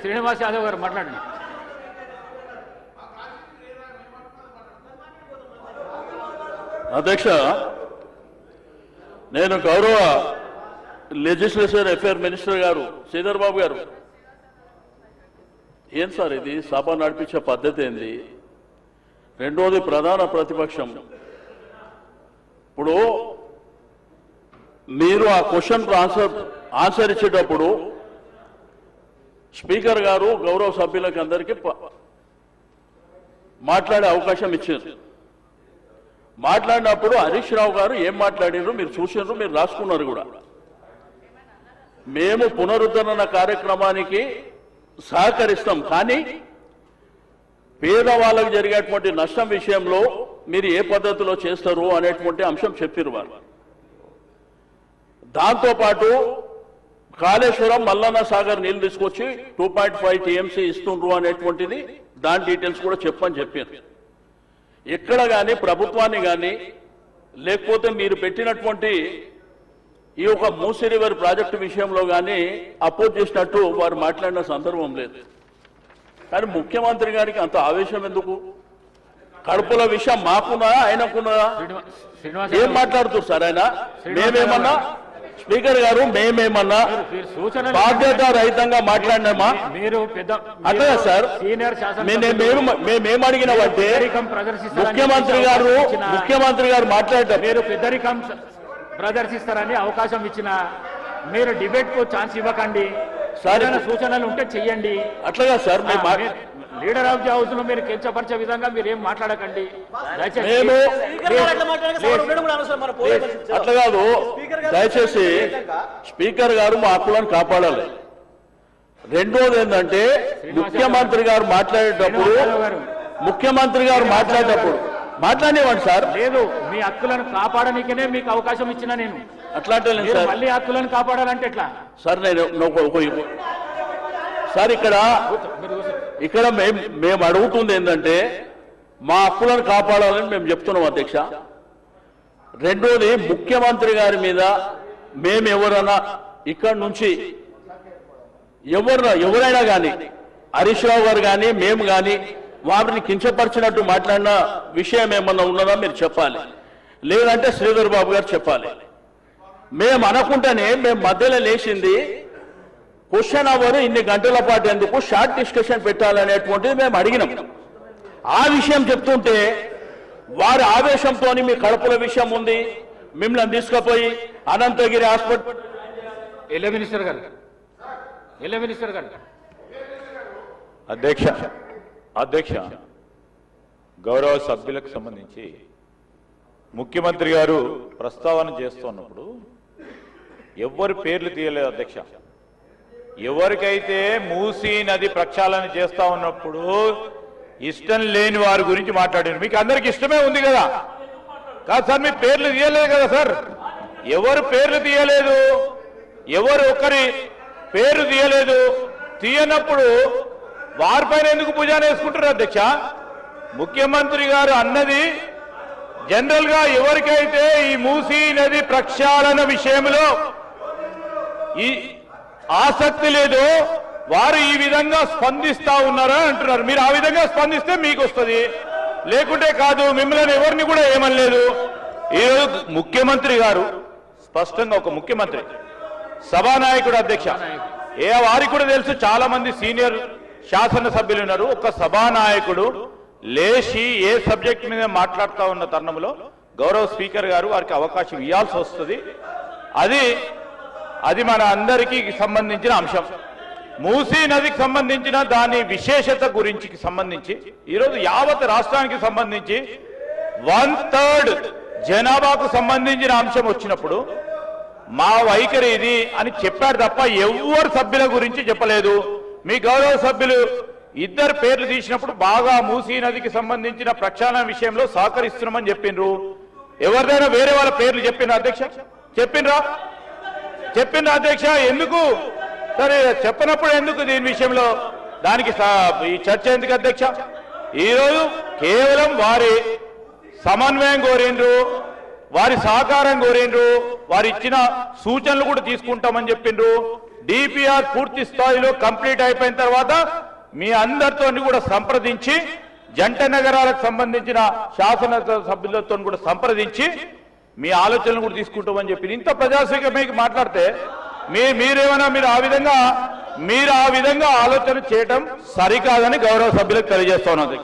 శ్రీనివాస్ యాదవ్ గారు మాట్లాడండి. అధ్యక్ష, నేను గౌరవ లెజిస్లేచర్ అఫేర్ మినిస్టర్ గారు శ్రీధర్ బాబు గారు, ఏం సార్ ఇది సభ నడిపించే పద్ధతి ఏంది? రెండోది ప్రధాన ప్రతిపక్షం. ఇప్పుడు మీరు ఆ క్వశ్చన్ ఆన్సర్ ఇచ్చేటప్పుడు స్పీకర్ గారు గౌరవ సభ్యులకు అందరికీ మాట్లాడే అవకాశం ఇచ్చారు. మాట్లాడినప్పుడు హరీష్ రావు గారు ఏం మాట్లాడారు మీరు చూసారు, మీరు రాసుకున్నారు కూడా. మేము పునరుద్ధరణ కార్యక్రమానికి సహకరిస్తాం, కానీ పేదవాళ్ళకు జరిగేటువంటి నష్టం విషయంలో మీరు ఏ పద్ధతిలో చేస్తారు అనేటువంటి అంశం చెప్పారు వారు. దాంతోపాటు కాళేశ్వరం మల్లన్న సాగర్ నీళ్లు తీసుకొచ్చి 2.5 TMC ఇస్తుండ్రు అనేటువంటిది దాని డీటెయిల్స్ కూడా చెప్పని చెప్పారు. ఎక్కడ కానీ ప్రభుత్వాన్ని కానీ లేకపోతే మీరు పెట్టినటువంటి ఈ యొక్క మూసీ రివర్ ప్రాజెక్టు విషయంలో కానీ అపోజ్ చేసినట్టు వారు మాట్లాడిన సందర్భం లేదు. కానీ ముఖ్యమంత్రి గారికి అంత ఆవేశం ఎందుకు? కడుపుల విషయం మాకున్నదా ఆయనకున్నదా? ఏం మాట్లాడుతున్నారు సార్ ఆయన? మేమేమన్నా స్పీకర్ గారు మేమేమన్నా బాధ్యత రహితంగా మాట్లాడినామా? అట్లా సార్ మేమేం అడిగినామంటే ముఖ్యమంత్రి గారు మాట్లాడటం మీరు పెద్దరికం ప్రదర్శిస్తారని అవకాశం ఇచ్చిన మీరు డిబేట్ కు ఛాన్స్ ఇవ్వకండి. సరైన సూచనలు ఉంటే చెయ్యండి. అట్లాగా sir leader of the house లో మీరు కించపరిచే విధంగా మీరు ఏం మాట్లాడకండి. అట్లా కాదు, దయచేసి స్పీకర్ గారు మా హక్కులను కాపాడాలి. రెండోది ఏంటంటే ముఖ్యమంత్రి గారు మాట్లాడేటప్పుడు మాట్లాడేవాడు సార్. లేదు, మీ హక్కులను కాపాడనికనే మీకు అవకాశం ఇచ్చిన నేను. అట్లాంటి మళ్ళీ హక్కులను కాపాడాలంటే ఎట్లా సార్? నేను సార్ ఇక్కడ మేము అడుగుతుంది ఏంటంటే మా హక్కులను కాపాడాలని మేము చెప్తున్నాం అధ్యక్ష. రెండోది ముఖ్యమంత్రి గారి మీద మేము ఎవరైనా ఇక్కడి నుంచి ఎవరైనా కానీ హరీష్ రావు గారు కానీ మేము కానీ వారిని కించపరిచినట్టు మాట్లాడిన విషయం ఏమన్నా ఉన్నదా మీరు చెప్పాలి, లేదంటే శ్రీధర్ బాబు గారు చెప్పాలి. మేము అనుకుంటేనే మేము మధ్యలో లేచింది క్వశ్చన్ అవర్ ఇన్ని గంటల పాటు ఎందుకు షార్ట్ డిస్కషన్ పెట్టాలనేటువంటిది మేము అడిగినాం. ఆ విషయం చెప్తుంటే వారి ఆవేశంతో మీ కడుపుల విషయం ఉంది, మిమ్మల్ని తీసుకుపోయి అనంతగిరి హాస్పిటల్. మినిస్టర్ గారు అధ్యక్ష గౌరవ సభ్యులకు సంబంధించి ముఖ్యమంత్రి గారు ప్రస్తావన చేస్తున్నప్పుడు ఎవరి పేర్లు తీయలేదు అధ్యక్ష. ఎవరికైతే మూసీ నది ప్రక్షాళన చేస్తా ఉన్నప్పుడు ఇష్టం లేని వారి గురించి మాట్లాడారు. మీకు అందరికి ఇష్టమే ఉంది కదా? కాదు సార్, మీ పేర్లు తీయలేదు కదా సార్? ఎవరు పేర్లు తీయలేదు, ఎవరు ఒకరి పేరు తీయలేదు. తీయనప్పుడు వారిపైన ఎందుకు భుజాన వేసుకుంటారు అధ్యక్ష? ముఖ్యమంత్రి గారు అన్నది జనరల్ గా ఎవరికైతే ఈ మూసీ నది ప్రక్షాళన విషయంలో ఈ ఆసక్తి లేదో వారు ఈ విధంగా స్పందిస్తా ఉన్నారా అంటున్నారు. మీరు ఆ విధంగా స్పందిస్తే మీకు వస్తుంది, లేకుంటే కాదు. మిమ్మల్ని ఎవరిని కూడా ఏమనలేదు. ఈరోజు ముఖ్యమంత్రి గారు స్పష్టంగా ఒక ముఖ్యమంత్రి సభానాయకుడు అధ్యక్ష, వారికి కూడా తెలుసు, చాలా మంది సీనియర్ శాసనసభ్యులు ఉన్నారు. ఒక సభానాయకుడు లేచి ఏ సబ్జెక్ట్ మీద మాట్లాడుతూ ఉన్న తరుణంలో గౌరవ స్పీకర్ గారు వారికి అవకాశం ఇవ్వాల్సి వస్తుంది. అది మన అందరికీ సంబంధించిన అంశం. మూసీ నదికి సంబంధించిన దాని విశేషత గురించి సంబంధించి ఈరోజు యావత్ రాష్ట్రానికి సంబంధించి 1/3 జనాభాకు సంబంధించిన అంశం వచ్చినప్పుడు మా వైఖరి ఇది అని చెప్పారు తప్ప ఎవరు సభ్యుల గురించి చెప్పలేదు. మీ గౌరవ సభ్యులు ఇద్దరు పేర్లు తీసినప్పుడు బాగా మూసీ నదికి సంబంధించిన ప్రక్షాళన విషయంలో సహకరిస్తున్నామని చెప్పిండ్రు. ఎవరిదైనా వేరే వాళ్ళ పేర్లు చెప్పిండ్రా అధ్యక్ష? చెప్పిండ్రా అధ్యక్ష? ఎందుకు సరే చెప్పినప్పుడు ఎందుకు దీని విషయంలో దానికి ఈ చర్చ ఎందుకు అధ్యక్ష? ఈరోజు కేవలం వారి సమన్వయం కోరిండ్రు, వారి సహకారం కోరిండ్రు, వారు ఇచ్చిన సూచనలు కూడా తీసుకుంటామని చెప్పిండ్రు. డిపిఆర్ పూర్తి స్థాయిలో కంప్లీట్ అయిపోయిన తర్వాత మీ అందరితో కూడా సంప్రదించి జంట నగరాలకు సంబంధించిన శాసన సభ్యులతో కూడా సంప్రదించి మీ ఆలోచనలు కూడా తీసుకుంటామని చెప్పి ఇంత ప్రజాస్వామ్యకి మాట్లాడితే మీరేమైనా మీరు ఆ విధంగా ఆలోచన చేయటం సరికాదని గౌరవ సభ్యులకు తెలియజేస్తా ఉన్నాను.